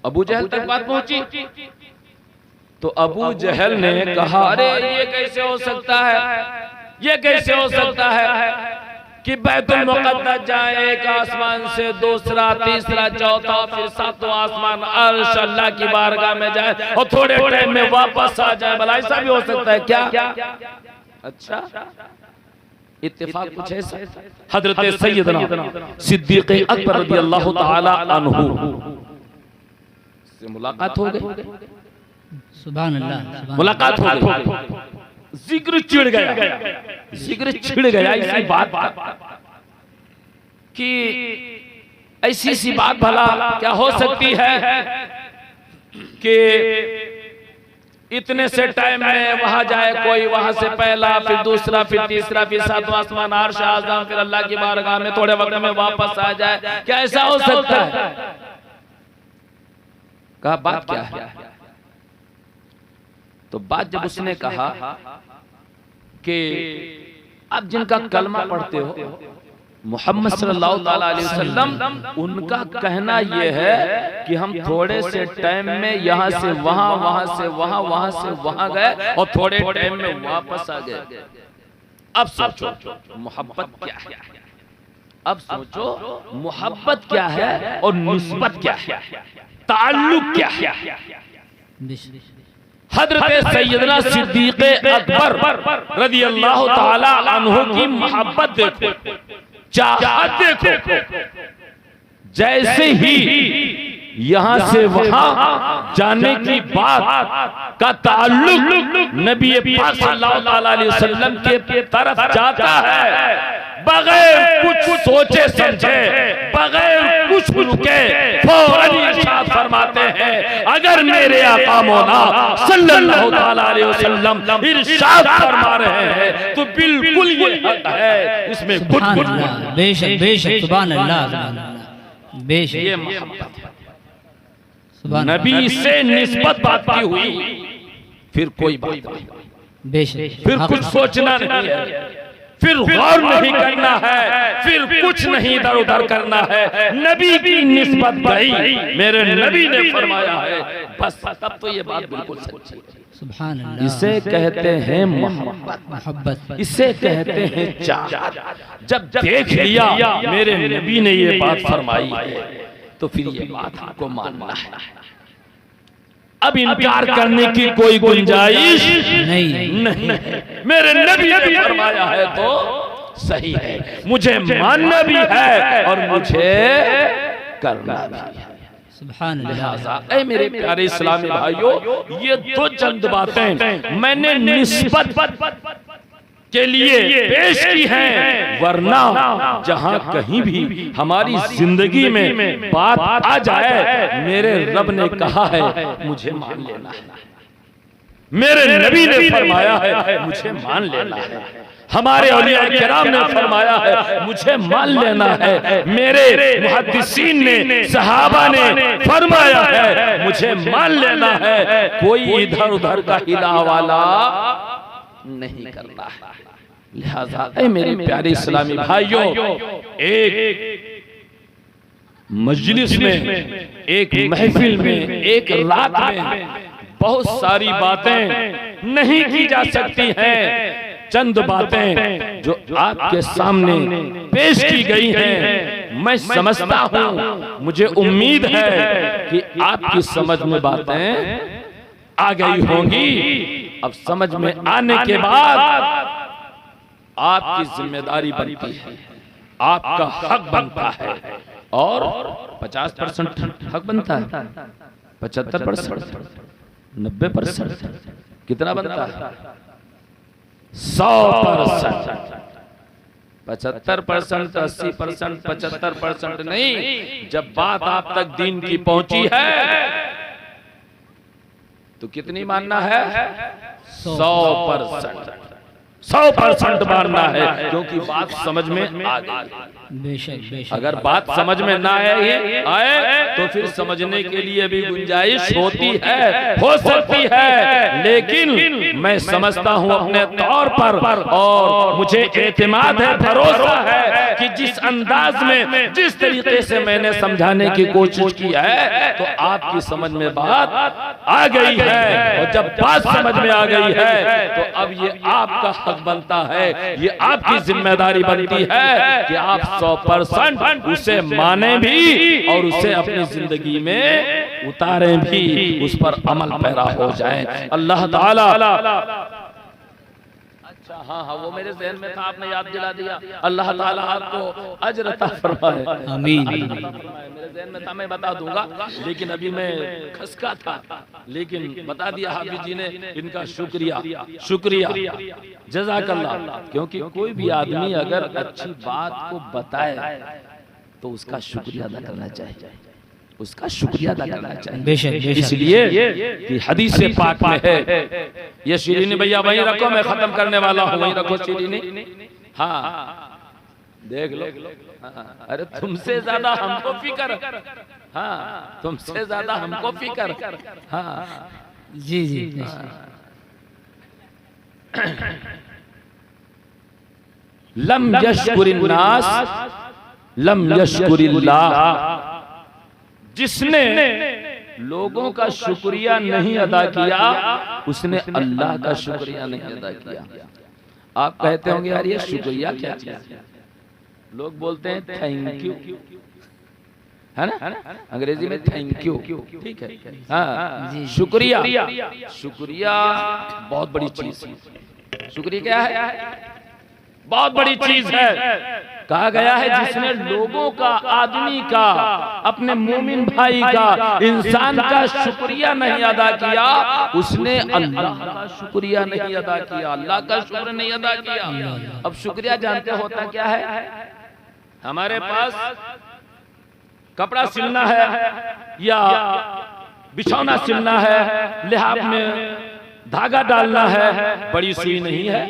अबू जहल तक बात पहुंची तो अबू जहल ने कहा, अरे ये कैसे हो सकता है, ये कैसे हो सकता है कि बैतुल मुक़द्दस जाए एक आसमान से दूसरा, तीसरा, चौथा, फिर सातवां आसमान, अर्श अल्लाह की बारगाह में जाए और थोड़े टाइम में वापस आ जाए। भला ऐसा भी हो सकता है क्या? अच्छा, इत्तेफाक कुछ ऐसा। हजरत सैयदना सिद्दीक़ अकबर रज़ियल्लाहु तआला अन्हु से मुलाकात हो गई। सुभान अल्लाह, मुलाकात हो गई, जिक्र चिढ़ गया, जिक्र छिड़ गया इसी बात कि ऐसी सी बात भला क्या हो सकती है कि इतने से टाइम में वहां जाए कोई, वहां से पहला, फिर दूसरा, फिर तीसरा, फिर सातवां आसमान, अर्श आज़म, फिर अल्लाह की बारगाह में थोड़े वक्त में वापस आ जाए। क्या ऐसा हो सकता है? कहा बात क्या है? तो बात जब उसने कहा कि अब जिनका कलमा पढ़ते हो मोहम्मद सल्लल्लाहु अलैहि वसल्लम, उनका कहना यह है कि हम थोड़े से टाइम में यहाँ से वहां, वहां से वहां, वहां से वहां गए और थोड़े टाइम में वापस आ गए। अब सोचो मोहब्बत क्या है, अब सोचो मोहब्बत क्या है और निस्बत क्या है, ताल्लुक क्या है। हजरत सैयदना सिद्दीक़ अकबर रज़ियल्लाहु ताला अन्हु की मोहब्बत देखो, चाहत देखो। जैसे ही यहां से वहां जाने की बात का ताल्लुक नबी पाक सल्लल्लाहु अलैहि वसल्लम के तरफ जाता है, बगैर कुछ सोचे समझे, बगैर कुछ रुके फौरन इरशाद फरमा फरमाते हैं, अगर मेरे आका मौला सल्लल्लाहु अलैहि वसल्लम इरशाद फरमा रहे हैं तो बिल्कुल ये हक है, इसमें सुभान अल्लाह, बेशक बेशक, सुभान अल्लाह, सुभान अल्लाह, बेशक, ये मोहब्बत है। सुभान नबी से निस्बत बात की हुई, फिर कोई बात नहीं, बेशक, फिर कुछ सोचना नहीं है, फिर गौर नहीं करना है, फिर कुछ नहीं इधर उधर करना है। नबी की निस्बत गई, मेरे नबी ने फरमाया है, बस तब तो ये बात बिल्कुल सच्ची है। सुभान अल्लाह, इसे कहते हैं मोहब्बत, मोहब्बत, इसे कहते हैं चाह। जब देख लिया मेरे नबी ने ये बात फरमाई है तो फिर ये बात हमको मानना है। अब इनकार करने की कोई गुंजाइश नहीं, नहीं। मेरे नबी ने फरमाया है तो सही है, मुझे मानना भी है और मुझे करना भी है। सुभान अल्लाह, लिहाजा ऐ मेरे प्यारे इस्लामी भाइयों, ये दो चंद बातें मैंने निस्बत के लिए पेश की हैं, वरना जहां कहीं भी हमारी जिंदगी में बात आ जाए, मेरे रब ने कहा है मुझे मान लेना है, मेरे नबी ने फरमाया है मुझे मान लेना है, हमारे औलिया किराम ने फरमाया है मुझे मान लेना है, मेरे मुहद्दिसीन ने, सहाबा ने फरमाया है मुझे मान लेना है, कोई इधर उधर का हिला वाला नहीं करना है। लिहाजा ऐ मेरे प्यारे इस्लामी भाइयों, एक मजलिस में, एक महफिल में, एक रात में बहुत सारी बातें नहीं की जा सकती हैं। चंद बातें जो आपके सामने पेश की गई हैं, मैं समझता हूं, मुझे उम्मीद है कि आपकी समझ में बातें आ गई होंगी। अब समझ में आने के बाद आपकी जिम्मेदारी बनती है, आपका हक बनता है, और 50% हक बनता है, 75%, 90%, कितना बनता है? 100%, 75%, 80%, 75% नहीं। जब बात आप तक दीन की पहुंची है तो कितनी मानना है? 100%, 100% मानना है, क्योंकि बात समझ में आ गई। बेशक बेशक, अगर बात समझ में ना आए तो फिर समझने के लिए भी गुंजाइश होती है, हो सकती है, लेकिन मैं समझता हूं अपने तौर पर, और मुझे एतमाद है, भरोसा है कि जिस अंदाज में, जिस तरीके से मैंने समझाने की कोशिश की है, तो आपकी समझ में बात आ गई है। और जब बात समझ में आ गई है तो अब ये आपका हक बनता है, ये आपकी जिम्मेदारी बनती है कि आप 100% उसे माने भी और उसे अपनी जिंदगी में उतारें भी, उस पर अमल पैरा हो जाए। अल्लाह ताला, अच्छा हाँ हाँ, वो मेरे ज़हन में था, आपने याद दिला दिया। अल्लाह ताला आपको अजर अता फरमाए, आमीन। मेरे ज़हन में था, मैं बता दूंगा, लेकिन अभी मैं खसका था, लेकिन बता दिया हाफिज जी ने। इनका शुक्रिया, शुक्रिया, जज़ाकल्लाह। क्योंकि कोई भी आदमी अगर अच्छी बात को बताए तो उसका शुक्रिया अदा करना चाहिए, उसका शुक्रिया अदा करना चाहिए। बेशक बेशक, इसलिए कि हदीस से पाक में है, ये शीरीनी भैया वहीं रखो, मैं खत्म करने वाला हूँ, वहीं रखो शीरीनी। हाँ देख लो, हाँ, अरे तुमसे ज्यादा हमको फिक्र, हाँ तुमसे ज्यादा हमको फिक्र, हाँ जी जी, लम यशकुरिन्नास लम यशकुरिल्लाह। जिसने लोगों का शुक्रिया नहीं अदा किया, उसने अल्लाह का शुक्रिया नहीं अदा किया। आप कहते होंगे यार ये शुक्रिया क्या चीज है? लोग बोलते हैं थैंक यू, है ना, अंग्रेजी में थैंक यू, ठीक है। हाँ, शुक्रिया, शुक्रिया बहुत बड़ी चीज है। शुक्रिया क्या है? बहुत बड़ी चीज है। कहा गया है जिसने लोगों का, आदमी का, अपने मोमिन भाई का, इंसान का शुक्रिया नहीं अदा किया, उसने अल्लाह का शुक्रिया नहीं अदा किया, अल्लाह का शुक्र नहीं अदा किया। अब शुक्रिया जानते होता क्या है? हमारे पास कपड़ा सिलना है या बिछौना सिलना है, लिहाफ में धागा डालना है, बड़ी सुई नहीं है,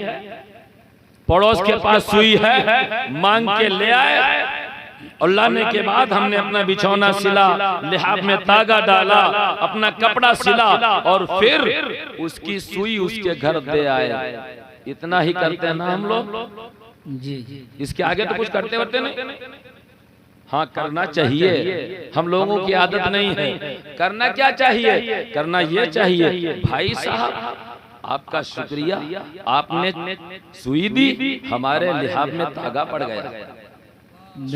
पड़ोस के पास सुई है, मांग के ले आए और लाने के बाद हमने अपना बिछौना सिला, लिहाफ में धागा डाला, अपना कपड़ा सिला और फिर उसकी सुई उसके घर दे आए। इतना ही करते हैं ना हम लोग जी। इसके आगे तो कुछ करते वरते नहीं। हाँ, करना चाहिए, हम लोगों की आदत नहीं है। करना क्या चाहिए? करना ये चाहिए, भाई साहब आपका शुक्रिया, आपने सुई दी, हमारे लिहाफ में धागा पड़ गया।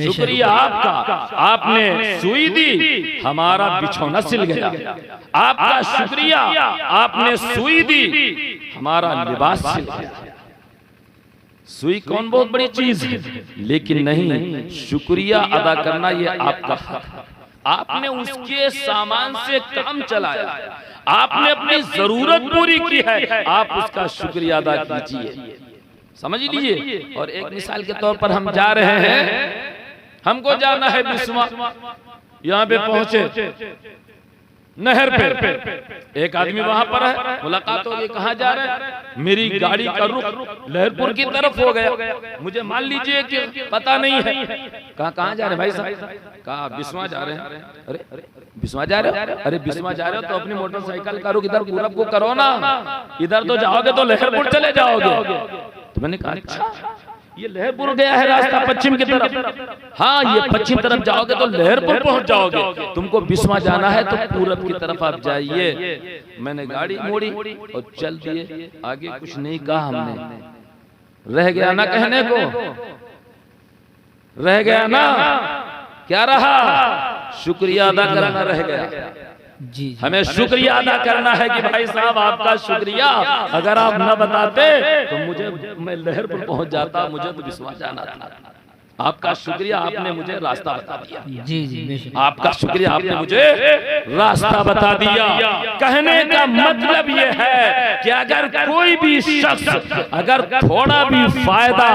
शुक्रिया आपका, आपने सुई दी, हमारा बिछौना सिल गया। आपका शुक्रिया, आपने सुई दी, हमारा लिबास सिल गया। सुई कौन बहुत बड़ी चीज है, लेकिन नहीं, शुक्रिया अदा करना ये आपका हक है। आपने उसके सामान से काम चलाया, आपने अपनी जरूरत पूरी की है, आप उसका शुक्रिया अदा कीजिए। समझ लीजिए। और एक मिसाल के तौर पर हम जा रहे हैं, हमको जाना है बिस्वा, यहाँ पे पहुंचे नहर पे, एक आदमी वहां पर है, मुलाकात हो गई, कहाँ जा रहे हैं? मेरी गाड़ी का रुख लहरपुर की तरफ हो गया, मुझे मान लीजिए कि पता नहीं है। कहाँ जा रहे हैं भाई साहब? कहा बिस्वा जा रहे हैं। अरे बिस्वा जा रहे हो? अरे बिस्वा जा रहे हो तो अपनी मोटरसाइकिल का रुख इधर पूरब को करो ना, इधर तो जाओगे तो लहरपुर चले जाओगे। तो मैंने कहा अच्छा, ये लहरपुर गया है रास्ता पश्चिम की तरफ। हाँ, ये पश्चिम तरफ जाओगे तो लहरपुर पहुंच जाओगे, तुमको बिस्वा जाना है तो पूरब की तरफ आप जाइए। मैंने गाड़ी मोड़ी और चल दिए, आगे कुछ नहीं कहा हमने। रह गया ना कहने को, रह गया ना, क्या रहा? शुक्रिया अदा करना रह गया। जी। हमें शुक्रिया अदा करना है कि भाई साहब आपका शुक्रिया, अगर आप न बताते तो मैं लहरपुर पहुंच जाता, मुझे तो बिस्वा जाना था। आपका शुक्रिया, आपने मुझे रास्ता बता दिया। जी जी, आपका शुक्रिया, आपने मुझे रास्ता बता दिया। कहने का मतलब ये है कि अगर कोई भी शख्स अगर थोड़ा भी फायदा,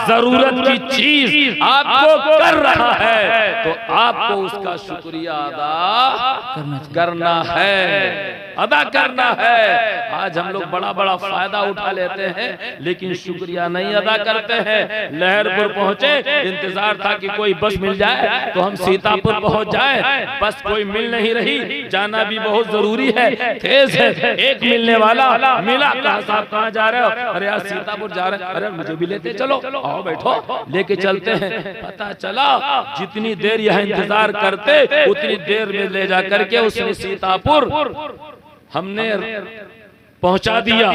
जरूरत की चीज आपको कर रहा है तो आपको उसका शुक्रिया अदा करना है, अदा करना है। आज हम लोग बड़ा बड़ा फायदा उठा लेते हैं, लेकिन शुक्रिया नहीं अदा करते हैं। लहरपुर पहुंचे, इंतजार था कि कोई बस मिल जाए तो हम सीतापुर पहुंच जाए, बस कोई मिल नहीं रही, जाना भी बहुत जरूरी है, तेज है। एक मिलने वाला मिला, कहा साहब कहाँ जा रहे हो? अरे यार सीतापुर जा रहे हैं। अरे मुझे भी लेते चलो, आओ बैठो, लेके चलते हैं। पता चला जितनी देर यहाँ इंतजार करते उतनी देर में ले जा करके उसने सीतापुर हमने पहुंचा दिया।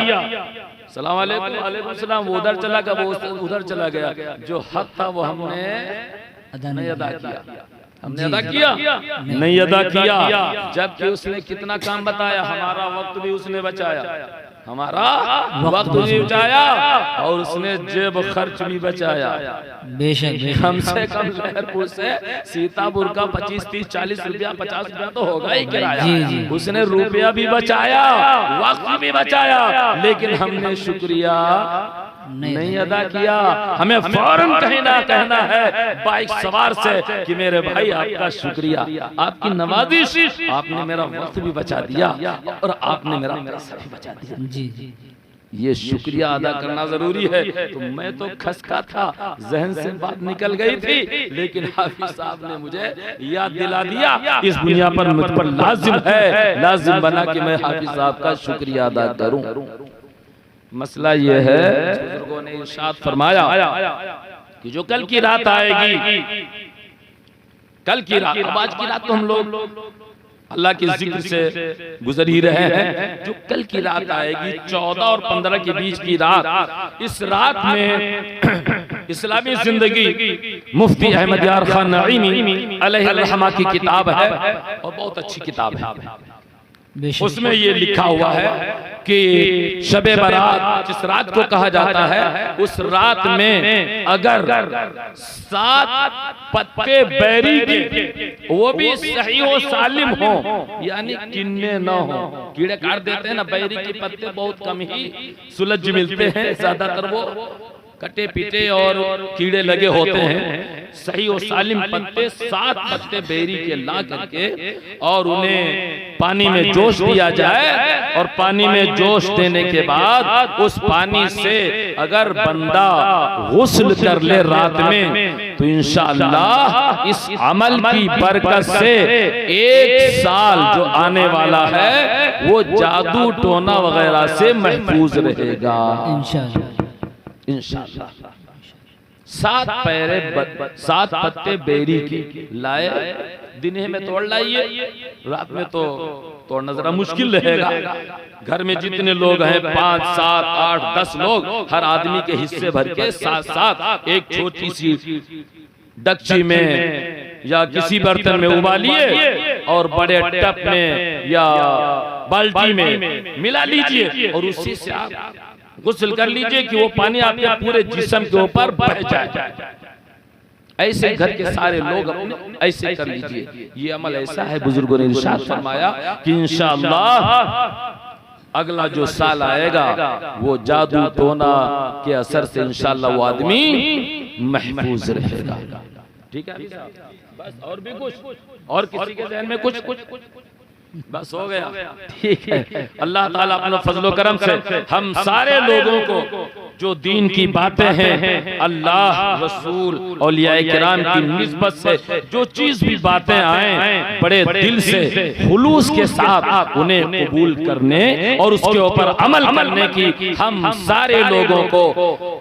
सलाम अलैकुम, वालेकुम सलाम। वो उधर चला गया, वो उधर चला गया। जो हक था वो हमने नहीं अदा किया, हमने अदा किया नहीं अदा किया। जबकि उसने कितना काम बताया, हमारा वक्त भी उसने बचाया, हमारा वक्त भी बचाया और उसने जेब खर्च भी बचाया। बेशक कम से कम लहरपुर से सीतापुर का 25, 30, 40 रुपया, 50 रुपया तो होगा ही किराया। उसने रुपया भी बचाया, वक्त भी बचाया, लेकिन हमने शुक्रिया नहीं अदा किया। हमें फौरन कहना है बाइक सवार से कि मेरे भाई आपका शुक्रिया, आपकी नवाजिश, आपने मेरा वक्त भी बचा दिया और आपने मेरा पैसा भी बचा दिया। जी जी, ये शुक्रिया अदा करना जरूरी है। तो मैं तो खसका था, जहन से बात निकल गई थी, लेकिन हाफिज साहब ने मुझे याद दिला दिया। इस दुनिया पर मुझ पर लाजिम है, लाजिम बना कि मैं हाफिज साहब का शुक्रिया अदा करूं। मसला ये है, बुजुर्गों ने इरशाद फरमाया कि जो कल की रात आएगी, कल की रात, अब आज की रात तो हम लोग अल्लाह के जिक्र से गुजर ही रहे हैं। जो कल की रात आएगी 14 और 15 के बीच की रात, इस रात में इस्लामी जिंदगी मुफ्ती अहमद यार खान नईमी अलैहि रहमा की किताब है और बहुत अच्छी किताब है। उसमें ये लिखा हुआ है कि शबे बारात जिस रात को कहा जाता है, उस रात में अगर 7 पत्ते बैरी के, वो भी सही हो, सालिम हो, यानी किन्ने न हो। कीड़े काट देते हैं ना, बैरी के पत्ते बहुत कम ही सुलझ मिलते हैं, ज्यादातर वो कटे पीटे और कीड़े लगे होते हैं, सही और सालिम पत्ते 7 पत्ते बेरी के ला करके और उन्हें पानी में जोश दिया जाए, और पानी में जोश देने के बाद उस पानी से अगर बंदा गुस्ल कर ले रात में तो इंशाअल्लाह इस अमल की बरकत से 1 साल जो आने वाला है वो जादू टोना वगैरह से महफूज रहेगा इंशाअल्लाह। 7 पत्ते बेरी की लाए, दिन में तोड़ लाइए, रात में तो तोड़ना जरा मुश्किल रहेगा। घर में जितने लोग हैं 5, 7, 8, 10 लोग, हर आदमी के हिस्से भर के 7 एक छोटी सी डक्ची में या किसी बर्तन में उबालिए और बड़े टप में या बाल्टी में मिला लीजिए और उसी से आप गुस्ल कर लीजिए कि वो पानी आपके पूरे जिस्म के ऊपर बह जाए। ऐसे घर के सारे लोग अपने ऐसे कर लीजिए। ये अमल ऐसा है, बुजुर्गों ने इरशाद फरमाया कि इंशाअल्लाह अगला जो साल आएगा वो जादू टोना के असर से इंशाअल्लाह वो आदमी महफूज रहेगा। ठीक है, बस और भी कुछ, और किसी के ज़हन में कुछ बस हो गया? ठीक है। अल्लाह ताला अपने फजलो करम से हम सारे लोगों को जो दीन की बातें हैं, अल्लाह रसूल औलिया किराम की निस्बत से जो चीज भी बातें आए बड़े दिल से खुलूस के साथ उन्हें कबूल करने और उसके ऊपर अमल करने की हम सारे लोगों को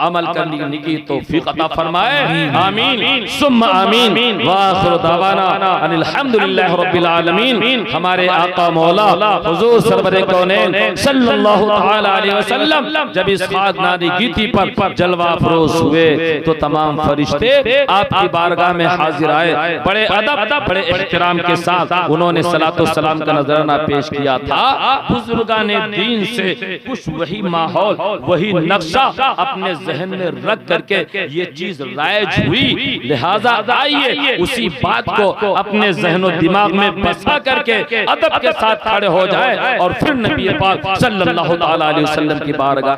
अमल करने की तौफीक अता फरमाए। आमीन सुम्मा आमीन। व आखिर दावाना अनिल हम्दुलिल्लाहि रब्बिल आलमीन। हमारे आका मौला हुजूर सरवरे कौनैन सल्लल्लाहु तआला अलैहि वसल्लम जब इस खाक नादी गीती पर जलवा फरोज हुए तो तमाम फरिश्ते आपकी बारगाह में हाजिर आए। बड़े अदब बड़े एहतराम के साथ उन्होंने सलातो सलाम का नजराना पेश किया था। बुजुर्गाने दीन से कुछ वही माहौल वही नक्शा अपने जहन में रख करके ये चीज राइज हुई, लिहाजा आइए उसी बात को अपने जहनो दिमाग में बसा करके अदब के साथ खड़े हो जाए और फिर नबी पाक सल्लल्लाहु अलैहि वसल्लम की बारगाह